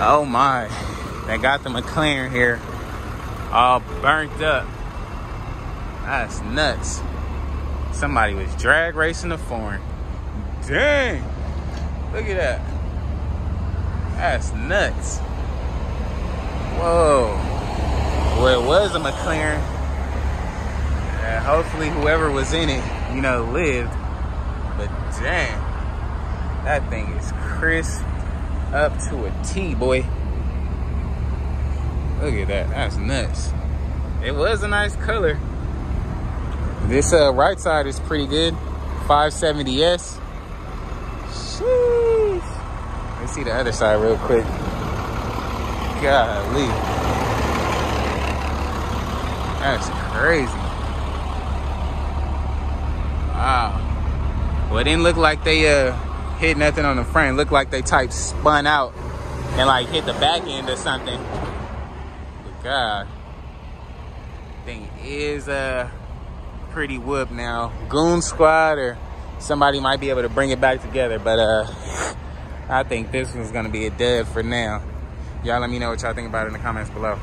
Oh my, they got the McLAREN here all burnt up. That's nuts. Somebody was drag racing the foreign. Dang, look at that. That's nuts. Whoa. Well, it was a McLAREN. Hopefully whoever was in it, you know, lived. But dang, that thing is crisp up to a T, boy. Look at that. That's nuts. It was a nice color. This right side is pretty good. 570S. Sheesh. Let's see the other side real quick. Golly. That's crazy. Wow. Well, it didn't look like they hit nothing on the front. It looked like they type spun out and like hit the back end or something. But God, thing is pretty whoop now. Goon Squad or somebody might be able to bring it back together, but I think this one's gonna be a dud for now. Y'all let me know what y'all think about it in the comments below.